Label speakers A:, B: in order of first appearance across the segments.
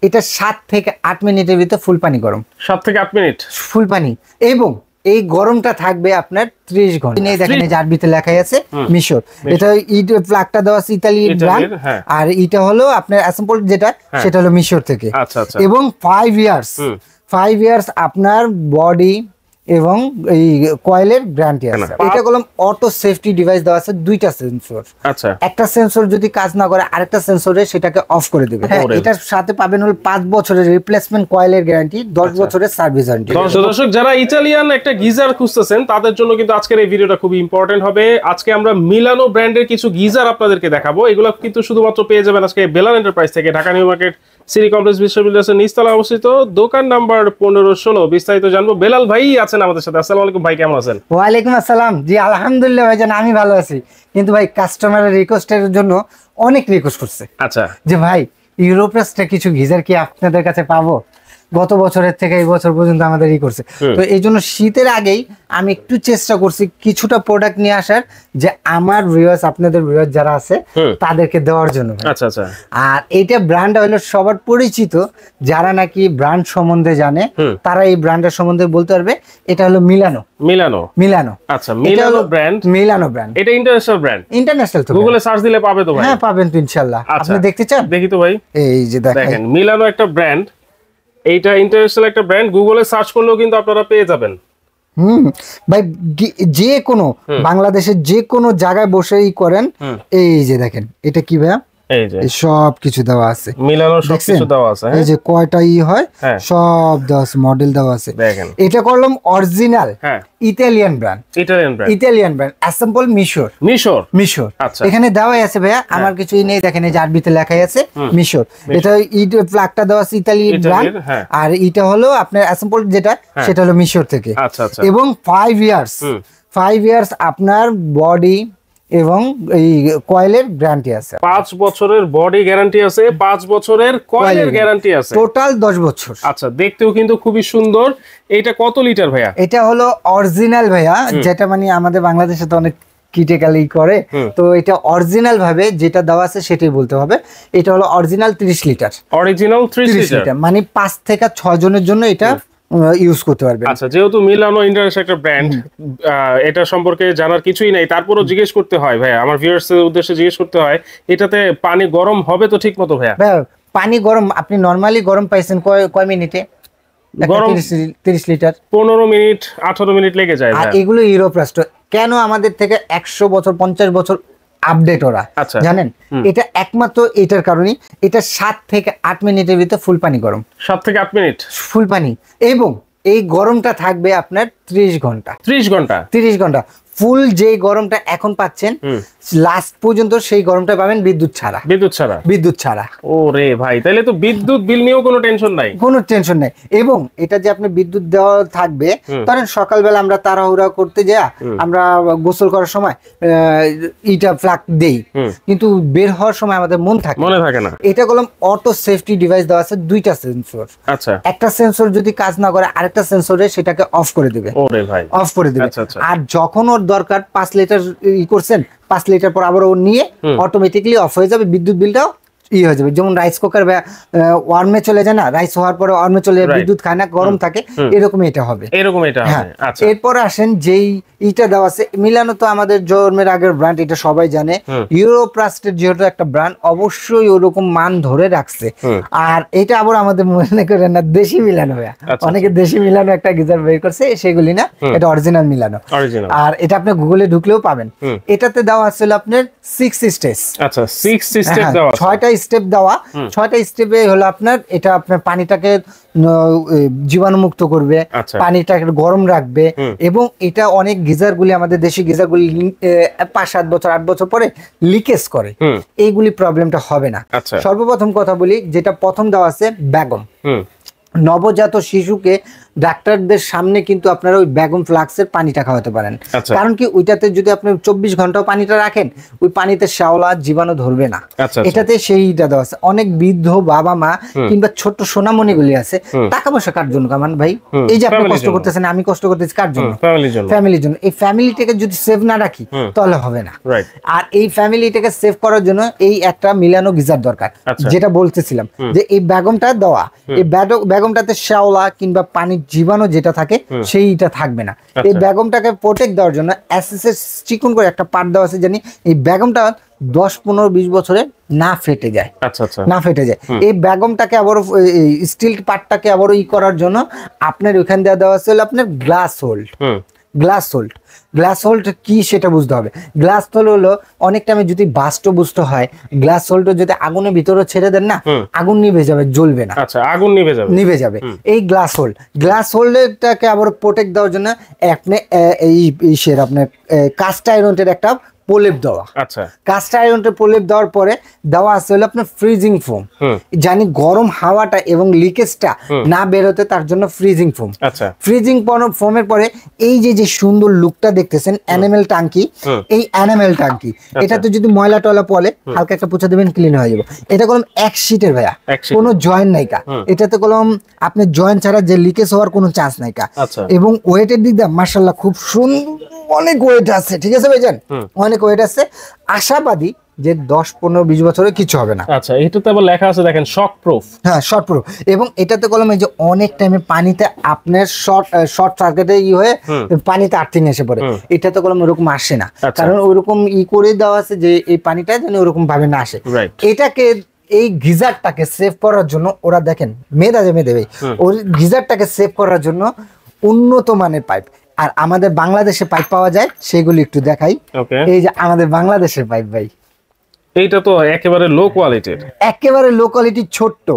A: এটা 7 থেকে 8 মিনিটের ভিতরে ফুল পানি গরম।
B: 7 থেকে 8 মিনিট
A: ফুল পানি, এবং এই গরমটা থাকবে আপনার 30 ঘন্টা। দেখেন এই যে আরবিতে লেখাই আছে মিশর। এটা ইট প্লাগটা দেওয়া আছে ইতালি ব্র্যান্ড, আর এটা হলো আপনার অ্যাসেম্বল যেটা সেটা হলো মিশর থেকে।
B: আচ্ছা আচ্ছা।
A: এবং 5 ইয়ার্স আপনার বডি এবং এই কয়েলের গ্যারান্টি আছে। এটা কলম অটো সেফটি ডিভাইস দেওয়া আছে, দুইটা সেন্সর।
B: আচ্ছা,
A: একটা সেন্সর যদি কাজ না করে আরেকটা সেন্সরে সেটাকে অফ করে দেবে। এটার সাথে পাবেন হল 5 বছরের রিপ্লেসমেন্ট কয়েলের গ্যারান্টি, 10 বছরের সার্ভিস ওয়ারেন্টি।
B: দর্শক যারা ইতালিয়ান একটা গিজার খুঁজতেছেন তাদের জন্য কিন্তু আজকের এই ভিডিওটা খুবই ইম্পর্টেন্ট হবে। আজকে আমরা মিলানো ব্র্যান্ডের কিছু গিজার আপনাদেরকে দেখাবো। এগুলো কিন্তু শুধুমাত্র পেয়ে যাবেন আজকে বেলাল এন্টারপ্রাইজ থেকে, Dhaka new market city complex বিশ্ববিদ্যালয়ের নিচতলা অবস্থিত, দোকান নাম্বার 1516। বিস্তারিত জানবো। বেলাল ভাই আছেন আমাদের সাথে। আসসালামু আলাইকুম ভাই, কেমন আছেন?
A: ওয়ালাইকুম আসসালাম। জি আলহামদুলিল্লাহ ভাইজান, আমি ভালো আছি। কিন্তু ভাই কাস্টমারের রিকোয়েস্টের জন্য অনেক রিকোয়েস্ট করছে।
B: আচ্ছা,
A: যে ভাই ইউরোপ্লাসটা কিছু গিজার কি আপনাদের কাছে পাবো? গত বছরের থেকে এই বছর পর্যন্ত আমাদের ই করছে। তো এই জন্য শীতের আগেই আমি একটু চেষ্টা করছি কিছুটা প্রোডাক্ট নিয়ে আসার, যে আমার ভিউয়ার্স আপনাদের ভিউয়ার্স যারা আছে তাদেরকে দেওয়ার জন্য।
B: আচ্ছা আচ্ছা।
A: আর এইটা ব্র্যান্ড হলো সবার পরিচিত, যারা নাকি ব্র্যান্ড সম্বন্ধে জানে তারা এই ব্র্যান্ডের সম্বন্ধে বলতে পারবে। এটা হলো মিলানো।
B: আচ্ছা, মিলানো ব্র্যান্ড। এটা ইন্টারন্যাশনাল ব্র্যান্ড।
A: ইন্টারন্যাশনাল তো
B: গুগলে সার্চ দিলে পাবে তো ভাই?
A: হ্যাঁ পাবেন তো ইনশাআল্লাহ। আপনি দেখতে চান?
B: দেখি তো ভাই।
A: এই যে দেখেন
B: মিলানো একটা ব্র্যান্ড, এইটা ইন্টারন্যাশনাল একটা ব্র্যান্ড। গুগলে সার্চ করলেও কিন্তু আপনারা পেয়ে যাবেন।
A: ভাই যে কোনো বাংলাদেশের যে কোনো জায়গায় বসেই করেন। এই যে দেখেন এটা কি ভাইয়া,
B: এই যে
A: সব কিছু দেওয়া আছে,
B: মিলানো সব কিছু দেওয়া আছে।
A: এই যে কয়টা হয় সব দেওয়া আছে, মডেল দেওয়া আছে।
B: দেখেন
A: এটা করলাম অরিজিনাল ইতালিয়ান ব্র্যান্ড। অ্যাসেম্বল মিশর।
B: আচ্ছা,
A: এখানে দেওয়াই আছে ভাইয়া, আমার কিছুই নেই। দেখেন এই যে আরবিতে লেখাই আছে মিশর। এটা ইট প্লাগটা দেওয়া আছে ইতালি ব্র্যান্ড, আর এটা হলো আপনার অ্যাসেম্বল যেটা সেটা হলো মিশর থেকে।
B: আচ্ছা আচ্ছা।
A: এবং 5 ইয়ার্স আপনার বডি এবং এই কয়েলের গ্যারান্টি আছে।
B: 5 বছরের বডি গ্যারান্টি আছে, 5 বছরের কয়েলের গ্যারান্টি আছে,
A: টোটাল 10 বছর।
B: আচ্ছা, দেখতেও কিন্তু খুবই সুন্দর। এটা কত লিটার ভাইয়া?
A: এটা হলো অরিজিনাল ভাইয়া, যেটা মানে আমাদের বাংলাদেশে তো অনেক ক্রিটিক্যালি করে, তো এটা অরিজিনাল ভাবে যেটা দেওয়া আছে সেটাই বলতে হবে। এটা হলো অরিজিনাল 30 লিটার।
B: অরিজিনাল 30 লিটার
A: মানে 5 থেকে 6 জনের জন্য এটা ইউজ করতে পারবেন।
B: আচ্ছা, যেহেতু মিলানো ইন্টারন্যাশনাল একটা ব্র্যান্ড, এটা সম্পর্কে জানার কিছুই নাই, তারপরও জিজ্ঞেস করতে হয় ভাইয়া, আমার ভিউয়ার্স এর উদ্দেশ্যে জিজ্ঞেস করতে হয়, এটাতে পানি গরম হবে তো ঠিক মতো ভাইয়া?
A: পানি গরম আপনি নরমালি গরম পাইছেন কয় মিনিটে?
B: গরম
A: 30 লিটার
B: 15 মিনিট 18 মিনিট লেগে যায়।
A: আর এগুলো ইউরোপ্লাস্ট কেন আমাদের থেকে 100 বছর 50 বছর আপডেট ওরা, জানেন? এটা একমাত্র এটার কারণেই। এটা 7 থেকে 8 মিনিটের ভিতরে ফুল পানি গরম।
B: 7 থেকে 8 মিনিট
A: ফুল পানি, এবং এই গরমটা থাকবে আপনার 30 ঘন্টা। 30 ঘন্টা ফুল যে গরমটা এখন পাচ্ছেন লাস্ট পর্যন্ত সেই গরমটা পাবেন বিদ্যুৎ ছাড়া।
B: ওরে ভাই, তাহলে তো বিদ্যুৎ বিল নিয়েও কোনো টেনশন নাই। এবং এটা যে আপনি বিদ্যুৎ দেওয়া থাকবে, ধরেন সকালবেলা আমরা তাড়াহুড়া করতে যাই, আমরা গোসল করার সময় ইটা ফ্ল্যাগ দেই, কিন্তু বের হওয়ার সময় আমাদের মনে থাকে না। এটা কলম অটো সেফটি ডিভাইস দেওয়া আছে, দুইটা সেন্সর। আচ্ছা,
A: একটা সেন্সর যদি কাজ না করে আরেকটা সেন্সরে সেটাকে অফ করে দেবে। আর যখন ওর দরকার 5 লিটার করছেন, 5 লিটার পর আবার ও নিয়ে অটোমেটিকলি অফ হয়ে যাবে, বিদ্যুৎ বিলটাও হয়ে যাবে। যেমন রাইস কুকার ওয়ার্মে চলে যায় না, রাইস হওয়ার পরে ওয়ার্মে চলে যায়, বিদ্যুৎ খায় না, গরম থাকে, এরকম এটা হবে।
B: আচ্ছা,
A: এরপর আসেন যেই ইটা দেওয়া আছে মিলানো, তো আমাদের জন্মের আগের ব্র্যান্ড, এটা সবাই জানে। ইউরোপ্লাস্টের যেহেতু একটা ব্র্যান্ড, অবশ্যই ওরকম মান ধরে রাখছে। আর এটা আবার আমাদের মনে করেন না দেশি মিলানো, অনেকে দেশি মিলানো একটা গিজার বের করছে, সেগুলি না, এটা অরিজিনাল মিলানো। আর এটা আপনি গুগলে ঢুকলেও পাবেন। এটাতে দেওয়া আছে আপনার 6 স্টেজ।
B: আচ্ছা, 6 স্টেপ দেওয়া,
A: 6টা স্টেপ দেওয়া। 6টা স্টেপে হলো আপনার এটা আপনার পানিটাকে জীবাণুমুক্ত করবে, পানিটাকে গরম রাখবে, এবং এটা অনেক গিজারগুলি আমাদের দেশি গিজারগুলি 5-7 বছর 8 বছর পরে লিকেজ করে, এইগুলি প্রবলেমটা হবে না। সর্বপ্রথম কথা বলি, যেটা প্রথম দেওয়া আছে বেগম, নবজাত শিশুকে ডাক্তারদের সামনে কিন্তু আপনারা ওই বেগম ফ্লাক্সের পানিটা খাওয়াতে পারেন। কারণ কি ওইটাতে যদি আপনি 24 ঘন্টাও পানিটা রাখেন ওই পানিতে শ্যাওলা জীবাণু ধরবে না। এটাতে সেইটা দেওয়া আছে। অনেক বৃদ্ধ বাবা মা কিংবা ছোট সোনামণিগুলি আছে, টাকা পয়সা কার জন্য কামান ভাই? এই যে আপনি কষ্ট করতেছেন, আমি কষ্ট করতেছি কার জন্য? ফ্যামিলির জন্য। এই ফ্যামিলিটাকে যদি সেভ না রাখি তাহলে হবে না। আর এই ফ্যামিলিটাকে সেভ করার জন্য এই একটা মিলানো গিজার দরকার, যেটা বলতেছিলাম যে এই বেগমটা দেওয়া, এই বেগমটাতে শ্যাওলা কিংবা পানির জীবাণু যেটা থাকে সেইটা থাকবে না। এই বেগমটাকে প্রোটেক্ট দেওয়ার জন্য এসএসএস চিকন করে একটা পার্ট দেওয়া আছে, জানি এই বেগমটা 10, 15, 20 বছরে না ফেটে যায়। না ফেটে যায়। এই বেগমটাকে আবার স্টিল পার্টটাকে আবার করার জন্য আপনার ওখান দিয়ে দেওয়া আছে আপনার গ্লাস হোল্ড। গ্লাস হোল্ড কি সেটা বুঝতে হবে। গ্লাস হোল্ড হলো অনেক টাইমে যদি বাস্ট বুঝতে হয়, গ্লাস হোল্ড যদি আগুনের ভিতরে ছেড়ে দেন না, আগুন নিভে যাবে, জ্বলবে না।
B: আগুন নিভে যাবে।
A: এই গ্লাস হোল্ডটাকে আবার প্রোটেক্ট দেওয়ার জন্য আপনি এই আপনার কাস্ট আয়রনের একটা প্রলেপ দেওয়া। কাস্ট আয়রনের প্রলেপ দেওয়ার পরে দেওয়া আছে হলো আপনার ফ্রিজিং ফোম, জানি গরম হাওয়াটা এবং লিকেজটা না বেরোতে তার জন্য ফ্রিজিং ফোম। ফ্রিজিং ফোমের পরে এই যে সুন্দর লুকটা দেখতেছেন এনামেল টাঙ্কি, এই এনামেল টাঙ্কি এটাতে যদি ময়লা টয়লা পড়ে হালকা একটা পোছা দেবেন, ক্লিন হয়ে যাবে। এটা কলম এক শীটের ভাইয়া, কোনো জয়েন্ট নাই কা। এটাতে কলম আপনি জয়েন্ট ছাড়া যে লিকেজ হওয়ার কোনো চান্স নাই কা। এবং ওয়েটের দিক দিয়ে মাশাআল্লাহ খুব সুন্দর, অনেক ওয়েট আছে। ঠিক আছে ভাইজান, অনেক ওয়েট আছে। আশাবাদী যে 10, 15, 20 বছরে কিছু হবে না।
B: আচ্ছা, এটাতে আবার লেখা আছে দেখেন শক প্রুফ।
A: হ্যাঁ, শক প্রুফ। এবং এটাতে কলম এই যে অনেক টাইমে পানিতে আপনার শর্ট সার্কিটে হয়ে পানিতে আর্থিং এসে পড়ে, এটাতে কলম ওরকম আসে না। কারণ ওরকম করে দেওয়া আছে যে এই পানিটা যেন ওরকম ভাবে না আসে। এটাকে এই গিজারটাকে সেভ করার জন্য ওরা দেখেন মেধা ভাই, ওই গিজারটাকে সেভ করার জন্য উন্নত মানের পাইপ। আর আমাদের বাংলাদেশে পাইপ পাওয়া যায়, সেগুলো একটু দেখাই। এই যে আমাদের বাংলাদেশের পাইপ ভাই,
B: এইটা তো একেবারে লো কোয়ালিটির,
A: একেবারে লো কোয়ালিটি, ছোট্ট।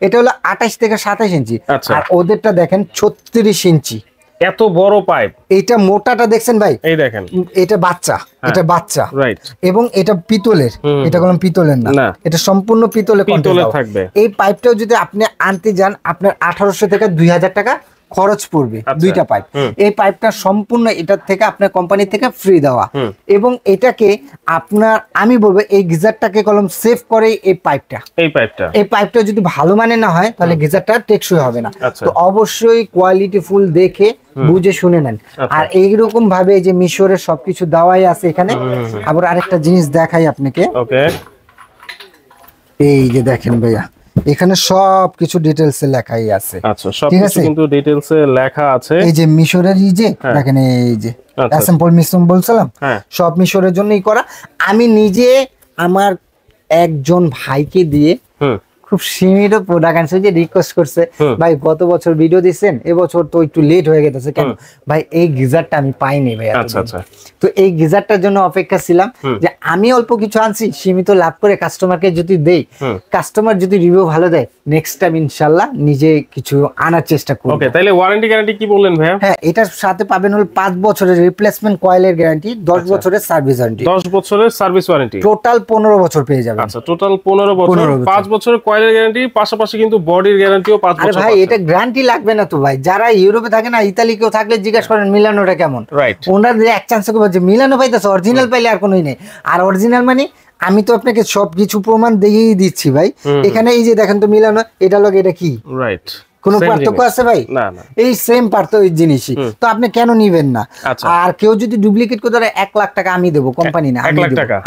A: এটা হলো 28 থেকে 27 ইঞ্চি, আর ওদেরটা দেখেন 36 ইঞ্চি।
B: এত বড় পাইপ।
A: এটা মোটাটা দেখছেন ভাই,
B: এই দেখেন,
A: এটা বাচ্চা, এটা বাচ্চা, এবং এটা পিতলের, এটা কোনো পিতলের না, এটা সম্পূর্ণ পিতলের
B: থাকবে।
A: এই পাইপটাও যদি আপনি আনতে যান আপনার 1800 থেকে 2000 টাকা খরচ পড়বে, দুইটা পাইপ। এই পাইপটা সম্পূর্ণ এটার থেকে আপনার কোম্পানি থেকে ফ্রি দেওয়া। এবং এটাকে আপনার আমি বলবো এই গিজারটাকে কলম সেভ করে এই পাইপটা যদি ভালো মানে না হয় তাহলে গিজারটা টেকসই হবে না। তো অবশ্যই কোয়ালিটি ফুল দেখে বুঝে শুনে নেন। আর এইরকম ভাবে যে মিশরের সবকিছু দেওয়াই আছে এখানে। আবার আরেকটা জিনিস দেখাই আপনাকে, এই যে দেখেন ভাইয়া, এখানে সবকিছু ডিটেইলসে লেখাই আছে।
B: আচ্ছা, সবকিছু কিন্তু ডিটেইলসে লেখা আছে।
A: এই যে মিশরের এই যে দেখেন, এই যে অ্যাসেম্বল মিশ্রণ বলছিলাম, সব মিশরের জন্যই করা। আমি নিজে আমার একজন ভাইকে দিয়ে খুব সীমিত প্রোডাক্ট আনছে, যে রিকোয়েস্ট করছে ভাই গত বছর ভিডিও দিচ্ছেন, এবছর তো একটু লেট হয়ে গেছে কেন ভাই? এই গিজারটা আমি পাইনি ভাই। তো এই গিজারটার জন্য অপেক্ষা ছিলাম যে আমি অল্প কিছু আনছি, সীমিত লাভ করে কাস্টমারকে যদি দেই, কাস্টমার যদি রিভিউ ভালো দেয়, নেক্সট টাইম ইনশাআল্লাহ নিজে কিছু আনার চেষ্টা করব।
B: ওকে, তাহলে ওয়ারেন্টি গ্যারান্টি কি বললেন ভাই?
A: হ্যাঁ, এটার সাথে পাবেন হল 5 বছরের রিপ্লেসমেন্ট কয়েলের গ্যারান্টি, 10 বছরের সার্ভিস ওয়ারেন্টি।
B: 10 বছরের সার্ভিস ওয়ারেন্টি,
A: টোটাল 15 বছর পেয়ে যাবেন।
B: আচ্ছা, টোটাল 15 বছর, 5 বছরের কয়েলের গ্যারান্টি, পাশাপাশি কিন্তু বডির গ্যারান্টিও 5 বছর।
A: আরে ভাই, এটা গ্যারান্টি লাগবে না তো ভাই? যারা ইউরোপে থাকে না, ইতালি কেউ থাকলে জিজ্ঞাসা করেন মিলানোটা কেমন, ওনারা এক চান্স করে বলছে মিলানো পাইতেছে, অরিজিনাল পাইলে আর কোনোই নেই। আর অরিজিনাল মানে আমি তো আপনাকে সবকিছু প্রমাণ দিয়েই দিচ্ছি ভাই। এখানে এই যে দেখেন তো মিলানো, এটা লগে এটা কি কোনো পার্থক্য আছে ভাই? এই সেম পার্থক্য জিনিসই তো, আপনি কেন নিবেন না? আর কেউ যদি ডুপ্লিকেট করে ধরে 1 লাখ টাকা আমি দেবো, কোম্পানি না,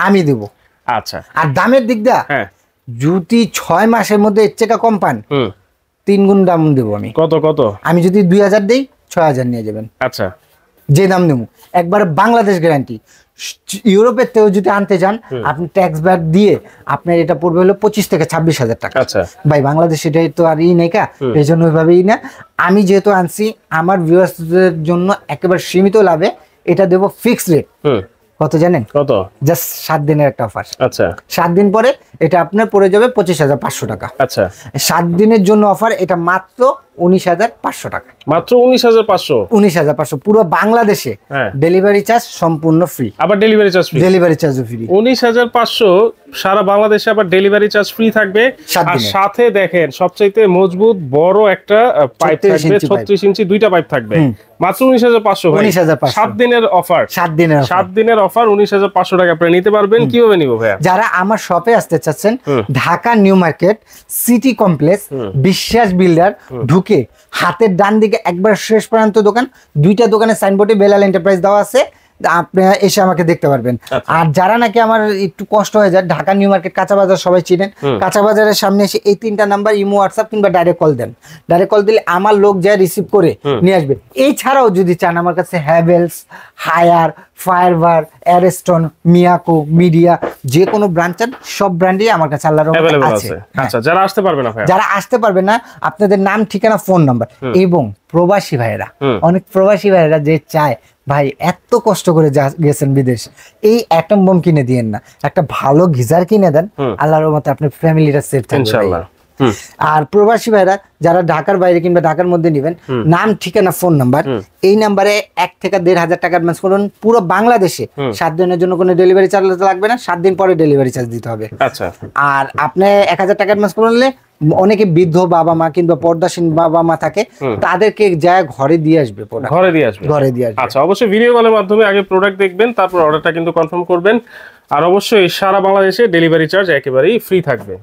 A: আমি দেবো।
B: আচ্ছা,
A: আর দামের দিক দা যদি 6 মাসের মধ্যে এর চেয়ে কম পান, 3 গুণ দাম দেবো আমি। কত? আমি যদি 2000 দেই, 6000 নিয়ে যাবেন। আচ্ছা, যে দাম দেবো একবার বাংলাদেশ গ্যারান্টি। ইউরোপের থেকেও যদি আনতে যান, আপনি ট্যাক্স ব্যাক দিয়ে আপনার এটা পড়বে হলো 25 থেকে 26,000 টাকা। ভাই বাংলাদেশ এটাই তো আর নেই কা, এই জন্য ওইভাবেই না। আমি যেহেতু আনছি আমার ভিউয়ার্সদের জন্য একেবারে সীমিত লাভে এটা দেবো ফিক্সড রেট। কত জানেন? কত? জাস্ট 7 দিনের একটা অফার। আচ্ছা, 7 দিন পরে এটা আপনার পড়ে যাবে 25,500 টাকা। আচ্ছা, 7 দিনের জন্য অফার, এটা মাত্র 19,500 টাকা,
B: মাত্র 19,500।
A: 19,500 পুরো বাংলাদেশে।
B: হ্যাঁ,
A: ডেলিভারি চার্জ সম্পূর্ণ ফ্রি,
B: আবার ডেলিভারি চার্জ ফ্রি।
A: ডেলিভারি চার্জও ফ্রি।
B: 19,500 সারা বাংলাদেশে, আবার ডেলিভারি চার্জ ফ্রি থাকবে।
A: 7
B: আর
A: দিনের।
B: সাথে দেখেন সবচাইতে মজবুত বড় একটা পাইপ
A: 36
B: থাকবে,
A: ইঞ্চি
B: 36 ইঞ্চি দুইটা পাইপ থাকবে, মাত্র 19,500 ভাই।
A: 19,500
B: 7 দিনের অফার,
A: 7 দিনের offer।
B: 7 দিনের অফার 19,500 টাকা আপনি নিতে পারবেন। কিভাবে নিব ভাইয়া?
A: যারা আমার শপে আসতে চাচ্ছেন, Dhaka new market city complex বিশ্বাস বিল্ডার ঢুকে হাতের ডান দিকে একবার শেষ পর্যন্ত দোকান, দুইটা দোকানের সাইনবোর্ডে বেলাল এন্টারপ্রাইজ দেওয়া আছে, আপনারা এসে আমাকে দেখতে পারবেন। আর যারা নাকি আমার একটু কষ্ট হয়ে যায়, ঢাকা নিউ মার্কেট কাঁচা বাজার সবাই চিনেন, কাঁচা বাজারের সামনে এসে এই 3টা নাম্বার ইমো, হোয়াটসঅ্যাপ কিংবা ডাইরেক্ট কল দেন। ডাইরেক্ট কল দিলে আমার লোক যায় রিসিভ করে নিয়ে আসবে। এছাড়াও যদি চান আমার কাছে হ্যাভেলস, হায়ার, ফায়ারবার, অ্যারেস্টন, মিয়াকো, মিডিয়া যে কোনো ব্র্যান্ড চান সব ব্র্যান্ডই আমার কাছে আল্লাহর রহমতে
B: Available
A: আছে।
B: আছে। আচ্ছা, যারা আসতে পারবে না ভাইয়া,
A: যারা আসতে পারবে না, আপনাদের নাম, ঠিকানা, ফোন নাম্বার, এবং প্রবাসী ভাইয়েরা, অনেক প্রবাসী ভাইয়েরা যে চায় ভাই এত কষ্ট করে গেছেন বিদেশ, এই অ্যাটম বোম কিনে দিয়েন না, একটা ভালো গিজার কিনে দেন, আল্লাহর রহমতে আপনার ফ্যামিলিটা সেফ থাকবে
B: ইনশাআল্লাহ।
A: ভাই। আর প্রবাসী ভাইরা যারা ঢাকার বাইরে কিংবা ঢাকার মধ্যে নেবেন, নাম, ঠিকানা, ফোন নাম্বার, এই নাম্বারে 1 থেকে 1,500 টাকা অ্যাডভান্স করুন। পুরো বাংলাদেশে 7 দিনের জন্য কোনো ডেলিভারি চার্জ লাগবে না, 7 দিন পরে ডেলিভারি চার্জ দিতে হবে।
B: আচ্ছা,
A: আর আপনি 1,000 টাকা অ্যাডভান্স করলে অনেকে বৃদ্ধ বাবা মা কিংবা পর্দাসীন বাবা মা থাকে, তাদেরকে যায় ঘরে দিয়ে আসবে,
B: ঘরে দিয়ে আসবে।
A: ঘরে দিয়ে আসবে।
B: আচ্ছা, অবশ্যই ভিডিও কলের মাধ্যমে আগে প্রোডাক্ট দেখবেন, তারপর অর্ডারটা কিন্তু কনফার্ম করবেন। আর অবশ্যই সারা বাংলাদেশে ডেলিভারি চার্জ একেবারেই ফ্রি থাকবে।